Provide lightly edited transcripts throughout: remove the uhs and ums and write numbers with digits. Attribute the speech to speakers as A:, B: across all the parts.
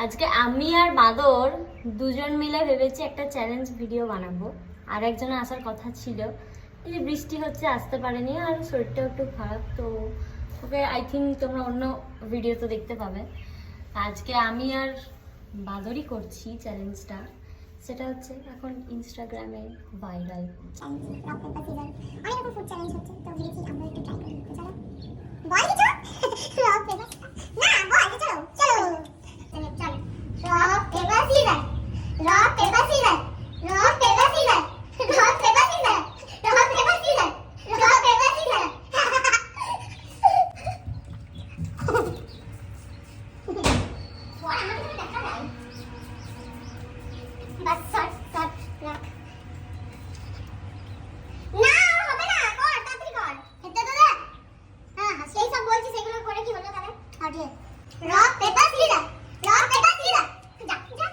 A: আজকে আমি আর বাদর দুজন মিলে ভেবেছি একটা চ্যালেঞ্জ ভিডিও বানাবো। আর একজন আসার কথা ছিল, এই যে বৃষ্টি হচ্ছে আসতে পারেনি, আর শরীরটাও একটু খারাপ, তো ওকে আই থিঙ্ক তোমরা অন্য ভিডিওতে দেখতে পাবে। আজকে আমি আর বাদরই করছি চ্যালেঞ্জটা, সেটা হচ্ছে এখন ইনস্টাগ্রামে ভাইরাল চ্যালেঞ্জ হচ্ছে, তো ভেবেছি আমরা একটু ট্রাই করি। চলো বল কিছু রক পেপার না বল চলো চলো চলো rock paper scissors rock paper scissors rock paper scissors rock paper scissors rock paper scissors rock paper scissors বাস শর্ট শর্ট রাখ না হবে না, কর তাড়াতাড়ি কর, হেতে তো দে। হ্যাঁ সেই সব বলছি, সেগুলো করে কি হলো তাহলে? Okay rock paper scissors rock paper scissors যা যা সুদা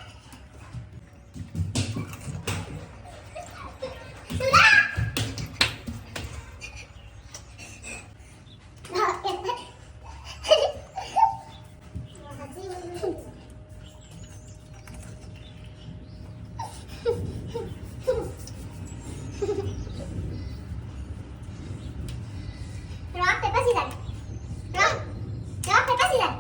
A: rock paper rock paper scissors rock paper scissors